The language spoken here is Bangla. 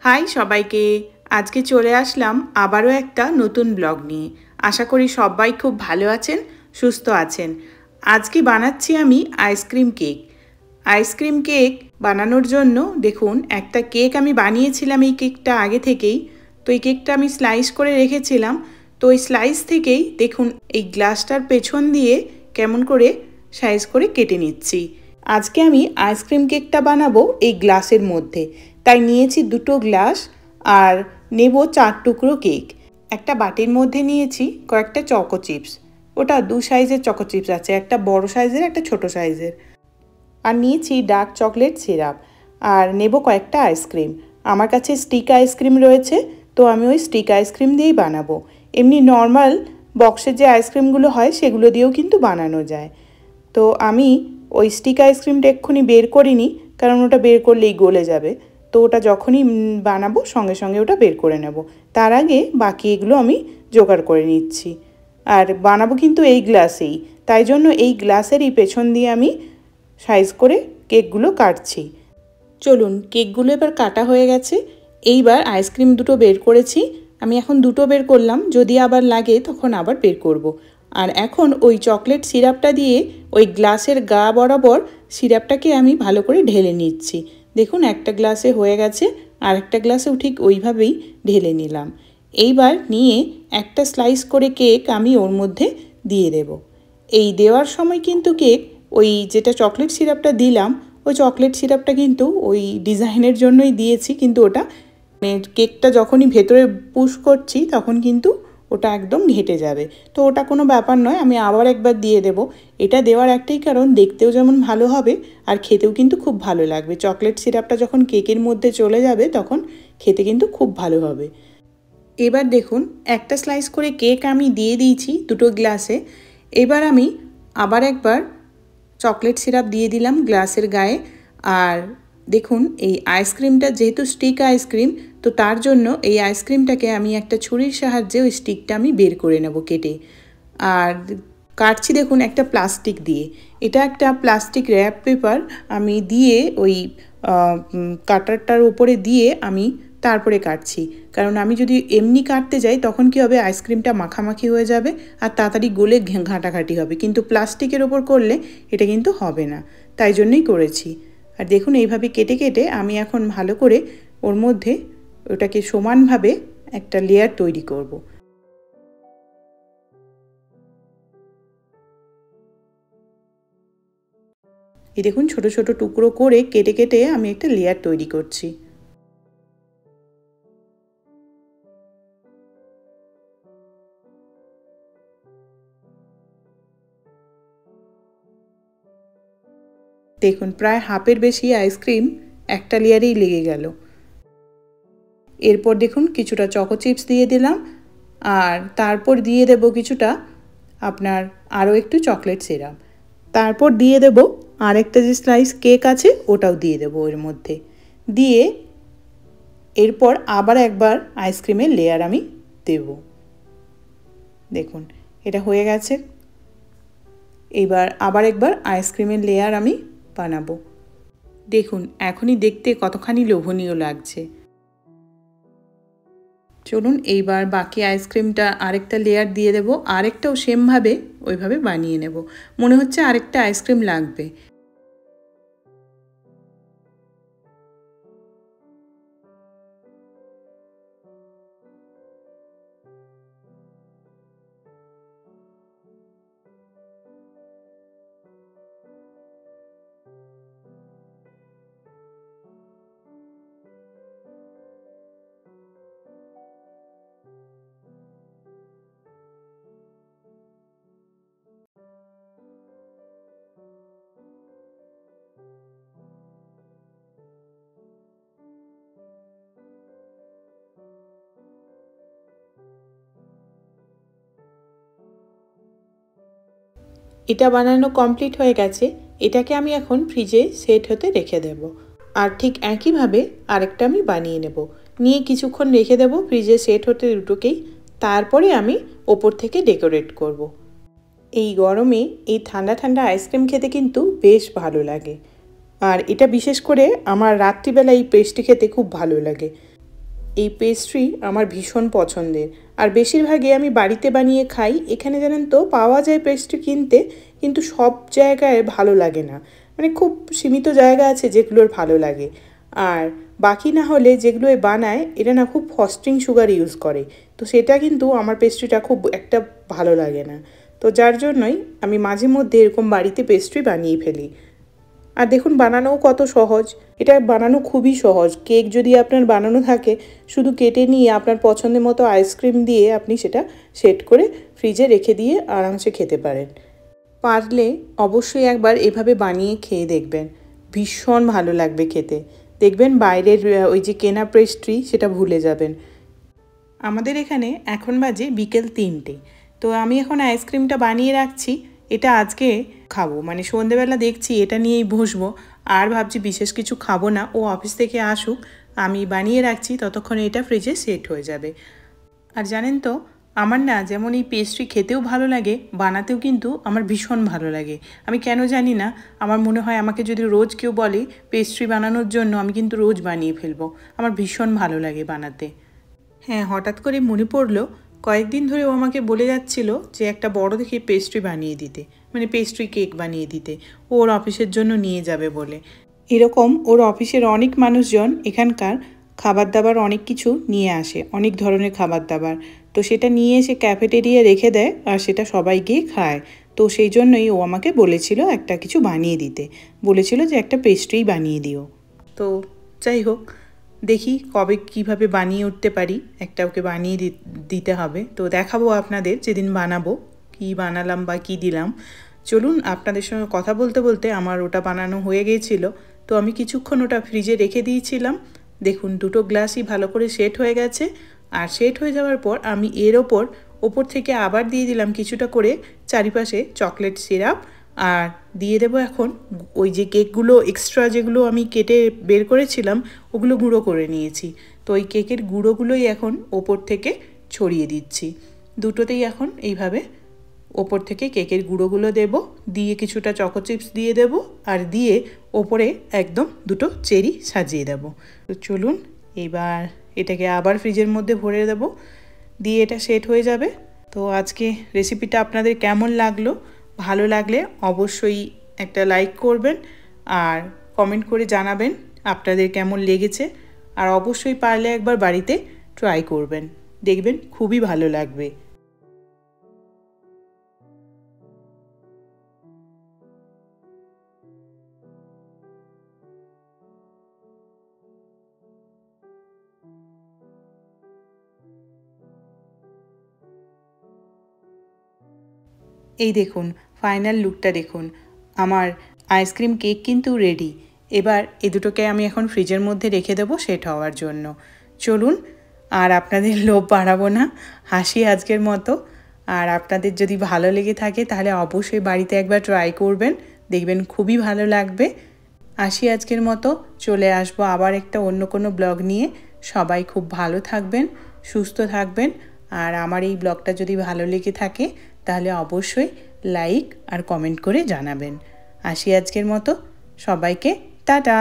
হাই সবাইকে, আজকে চলে আসলাম আবারও একটা নতুন ব্লগ নিয়ে। আশা করি সবাই খুব ভালো আছেন, সুস্থ আছেন। আজকে বানাচ্ছি আমি আইসক্রিম কেক। আইসক্রিম কেক বানানোর জন্য দেখুন একটা কেক আমি বানিয়েছিলাম এই কেকটা আগে থেকেই। তো এই কেকটা আমি স্লাইস করে রেখেছিলাম। তো ওই স্লাইস থেকেই দেখুন এই গ্লাসটার পেছন দিয়ে কেমন করে সাইজ করে কেটে নিচ্ছি। আজকে আমি আইসক্রিম কেকটা বানাবো এই গ্লাসের মধ্যে, তাই নিয়েছি দুটো গ্লাস আর নেব 4 টুকরো কেক। একটা বাটির মধ্যে নিয়েছি কয়েকটা চকো চিপস, ওটা দু সাইজের চকো চিপস আছে, একটা বড় সাইজের একটা ছোট সাইজের। আর নিয়েছি ডার্ক চকলেট সিরাপ আর নেব কয়েকটা আইসক্রিম। আমার কাছে স্টিক আইসক্রিম রয়েছে, তো আমি ওই স্টিক আইসক্রিম দিয়েই বানাবো। এমনি নর্মাল বক্সের যে আইসক্রিমগুলো হয় সেগুলো দিয়েও কিন্তু বানানো যায়। তো আমি ওই স্টিক আইসক্রিমটা এক্ষুনি বের করিনি, কারণ ওটা বের করলেই গলে যাবে। তো ওটা যখনই বানাবো সঙ্গে সঙ্গে ওটা বের করে নেব। তার আগে বাকি এগুলো আমি জোগাড় করে নিচ্ছি। আর বানাবো কিন্তু এই গ্লাসেই, তাই জন্য এই গ্লাসেরই পেছন দিয়ে আমি সাইজ করে কেকগুলো কাটছি। চলুন, কেকগুলো এবার কাটা হয়ে গেছে। এইবার আইসক্রিম দুটো বের করেছি, আমি এখন দুটো বের করলাম, যদি আবার লাগে তখন আবার বের করব। আর এখন ওই চকলেট সিরাপটা দিয়ে ওই গ্লাসের গা বরাবর সিরাপটাকে আমি ভালো করে ঢেলে নিচ্ছি। দেখুন একটা গ্লাসে হয়ে গেছে, আর একটা গ্লাসেও ঠিক ওইভাবেই ঢেলে নিলাম। এইবার নিয়ে একটা স্লাইস করে কেক আমি ওর মধ্যে দিয়ে দেব। এই দেওয়ার সময় কিন্তু কেক ওই যেটা চকলেট সিরাপটা দিলাম, ওই চকলেট সিরাপটা কিন্তু ওই ডিজাইনের জন্যই দিয়েছি, কিন্তু ওটা কেকটা যখনই ভেতরে পুশ করছি তখন কিন্তু ওটা একদম ঘেটে যাবে। তো ওটা কোনো ব্যাপার নয়, আমি আবার একবার দিয়ে দেব। এটা দেওয়ার একটাই কারণ, দেখতেও যেমন ভালো হবে আর খেতেও কিন্তু খুব ভালো লাগবে। চকলেট সিরাপটা যখন কেকের মধ্যে চলে যাবে তখন খেতে কিন্তু খুব ভালো হবে। এবার দেখুন একটা স্লাইস করে কেক আমি দিয়ে দিয়েছি দুটো গ্লাসে। এবার আমি আবার একবার চকলেট সিরাপ দিয়ে দিলাম গ্লাসের গায়ে। আর দেখুন এই আইসক্রিমটা যেহেতু স্টিক আইসক্রিম, তো তার জন্য এই আইসক্রিমটাকে আমি একটা ছুরির সাহায্যে ওই স্টিকটা আমি বের করে নেব কেটে। আর কাটছি দেখুন একটা প্লাস্টিক দিয়ে, এটা একটা প্লাস্টিক র্যাপ পেপার আমি দিয়ে ওই কাটারটার উপরে দিয়ে আমি তারপরে কাটছি। কারণ আমি যদি এমনি কাটতে যাই তখন কী হবে, আইসক্রিমটা মাখামাখি হয়ে যাবে আর তাড়াতাড়ি গলে ঘাঁটাঘাঁটি হবে, কিন্তু প্লাস্টিকের ওপর করলে এটা কিন্তু হবে না, তাই জন্যই করেছি। আর দেখুন এইভাবে কেটে কেটে আমি এখন ভালো করে ওর মধ্যে ওটাকে সমানভাবে একটা লেয়ার তৈরি করব। এই দেখুন ছোট ছোট টুকরো করে কেটে কেটে আমি একটা লেয়ার তৈরি করছি। দেখুন প্রায় হাফের বেশি আইসক্রিম একটা লেয়ারেই লেগে গেল। এরপর দেখুন কিছুটা চকো চিপস দিয়ে দিলাম, আর তারপর দিয়ে দেব কিছুটা আপনার আরও একটু চকলেট সিরাপ। তারপর দিয়ে দেব আরেকটা যে স্লাইস কেক আছে ওটাও দিয়ে দেব এর মধ্যে দিয়ে। এরপর আবার একবার আইসক্রিমের লেয়ার আমি দেব। দেখুন এটা হয়ে গেছে। এবার আবার একবার আইসক্রিমের লেয়ার আমি বানাবো। দেখুন এখনই দেখতে কতখানি লোভনীয় লাগছে। চলুন এইবার বাকি আইসক্রিমটা আরেকটা লেয়ার দিয়ে দেবো, আরেকটাও সেমভাবে ওইভাবে বানিয়ে নেব। মনে হচ্ছে আরেকটা আইসক্রিম লাগবে। এটা বানানো কমপ্লিট হয়ে গেছে, এটাকে আমি এখন ফ্রিজে সেট হতে রেখে দেব। আর ঠিক একইভাবে আরেকটা আমি বানিয়ে নেব, নিয়ে কিছুক্ষণ রেখে দেব ফ্রিজে সেট হতে দুটোকেই। তারপরে আমি ওপর থেকে ডেকোরেট করব। এই গরমে এই ঠান্ডা ঠান্ডা আইসক্রিম খেতে কিন্তু বেশ ভালো লাগে। আর এটা বিশেষ করে আমার রাত্রিবেলা এই পেস্ট্রি খেতে খুব ভালো লাগে। এই পেস্ট্রি আমার ভীষণ পছন্দের, আর বেশিরভাগই আমি বাড়িতে বানিয়ে খাই। এখানে জানেন তো পাওয়া যায় পেস্ট্রি কিনতে, কিন্তু সব জায়গায় ভালো লাগে না, মানে খুব সীমিত জায়গা আছে যেগুলোর ভালো লাগে। আর বাকি না হলে যেগুলো বানায় এরা না খুব ফস্টিং সুগার ইউজ করে, তো সেটা কিন্তু আমার পেস্ট্রিটা খুব একটা ভালো লাগে না। তো যার জন্যই আমি মাঝে মধ্যে এরকম বাড়িতে পেস্ট্রি বানিয়ে ফেলি। আর দেখুন বানানোও কত সহজ, এটা বানানো খুবই সহজ। কেক যদি আপনার বানানো থাকে, শুধু কেটে নিয়ে আপনার পছন্দের মতো আইসক্রিম দিয়ে আপনি সেটা সেট করে ফ্রিজে রেখে দিয়ে আরামসে খেতে পারেন। পারলে অবশ্যই একবার এভাবে বানিয়ে খেয়ে দেখবেন, ভীষণ ভালো লাগবে খেতে। দেখবেন বাইরের ওই যে কেনা পেস্ট্রি সেটা ভুলে যাবেন। আমাদের এখানে এখন বাজে বিকেল 3টে, তো আমি এখন আইসক্রিমটা বানিয়ে রাখছি। এটা আজকে খাবো, মানে সন্ধেবেলা দেখছি এটা নিয়েই বসবো, আর ভাবছি বিশেষ কিছু খাবো না, ও অফিস থেকে আসুক, আমি বানিয়ে রাখছি, ততক্ষণে এটা ফ্রিজে সেট হয়ে যাবে। আর জানেন তো আমার না যেমন এই পেস্ট্রি খেতেও ভালো লাগে, বানাতেও কিন্তু আমার ভীষণ ভালো লাগে। আমি কেন জানি না, আমার মনে হয় আমাকে যদি রোজ কেউ বলে পেস্ট্রি বানানোর জন্য, আমি কিন্তু রোজ বানিয়ে ফেলবো। আমার ভীষণ ভালো লাগে বানাতে। হ্যাঁ, হঠাৎ করে মনে পড়লো, কয়েকদিন ধরে ও আমাকে বলে যাচ্ছিল যে একটা বড় দেখে পেস্ট্রি বানিয়ে দিতে, মানে পেস্ট্রি কেক বানিয়ে দিতে, ওর অফিসের জন্য নিয়ে যাবে বলে। এরকম ওর অফিসের অনেক মানুষজন এখানকার খাবার দাবার অনেক কিছু নিয়ে আসে, অনেক ধরনের খাবার দাবার, তো সেটা নিয়ে এসে ক্যাফেটেরিয়া রেখে দেয় আর সেটা সবাই গিয়ে খায়। তো সেই জন্যই ও আমাকে বলেছিল একটা কিছু বানিয়ে দিতে, বলেছিল যে একটা পেস্ট্রি বানিয়ে দিও। তো যাই হোক, দেখি কবে কিভাবে বানিয়ে উঠতে পারি, একটা ওকে বানিয়ে দিতে হবে। তো দেখাবো আপনাদের যেদিন বানাবো কি বানালাম বা কি দিলাম। চলুন, আপনাদের সঙ্গে কথা বলতে বলতে আমার ওটা বানানো হয়ে গিয়েছিল, তো আমি কিছুক্ষণ ওটা ফ্রিজে রেখে দিয়েছিলাম। দেখুন দুটো গ্লাসই ভালো করে সেট হয়ে গেছে। আর সেট হয়ে যাওয়ার পর আমি এর ওপর থেকে আবার দিয়ে দিলাম কিছুটা করে চারিপাশে চকলেট সিরাপ, আর দিয়ে দেবো এখন ওই যে কেকগুলো এক্সট্রা যেগুলো আমি কেটে বের করেছিলাম ওগুলো গুঁড়ো করে নিয়েছি, তো ওই কেকের গুঁড়োগুলোই এখন ওপর থেকে ছড়িয়ে দিচ্ছি। দুটোতেই এখন এইভাবে ওপর থেকে কেকের গুঁড়োগুলো দেব, দিয়ে কিছুটা চকো চিপস দিয়ে দেব, আর দিয়ে ওপরে একদম দুটো চেরি সাজিয়ে দেব। তো চলুন এবার এটাকে আবার ফ্রিজের মধ্যে ভরে দেব, দিয়ে এটা সেট হয়ে যাবে। তো আজকে রেসিপিটা আপনাদের কেমন লাগলো, ভালো লাগলে অবশ্যই একটা লাইক করবেন আর কমেন্ট করে জানাবেন আপনাদের কেমন লেগেছে। আর অবশ্যই পারলে একবার বাড়িতে ট্রাই করবেন, দেখবেন খুবই ভালো লাগবে। এই দেখুন ফাইনাল লুকটা দেখুন, আমার আইসক্রিম কেক কিন্তু রেডি। এবার এই দুটোকে আমি এখন ফ্রিজের মধ্যে রেখে দেবো সেট হওয়ার জন্য। চলুন, আর আপনাদের লোভ বাড়াবো না, হাসি আজকের মতো। আর আপনাদের যদি ভালো লেগে থাকে তাহলে অবশ্যই বাড়িতে একবার ট্রাই করবেন, দেখবেন খুবই ভালো লাগবে। আসি আজকের মতো, চলে আসবো আবার একটা অন্য কোনো ব্লগ নিয়ে। সবাই খুব ভালো থাকবেন, সুস্থ থাকবেন। আর আমার এই ব্লগটা যদি ভালো লেগে থাকে তাহলে অবশ্যই লাইক আর কমেন্ট করে জানাবেন। আসি আজকের মতো, সবাইকে টাটা।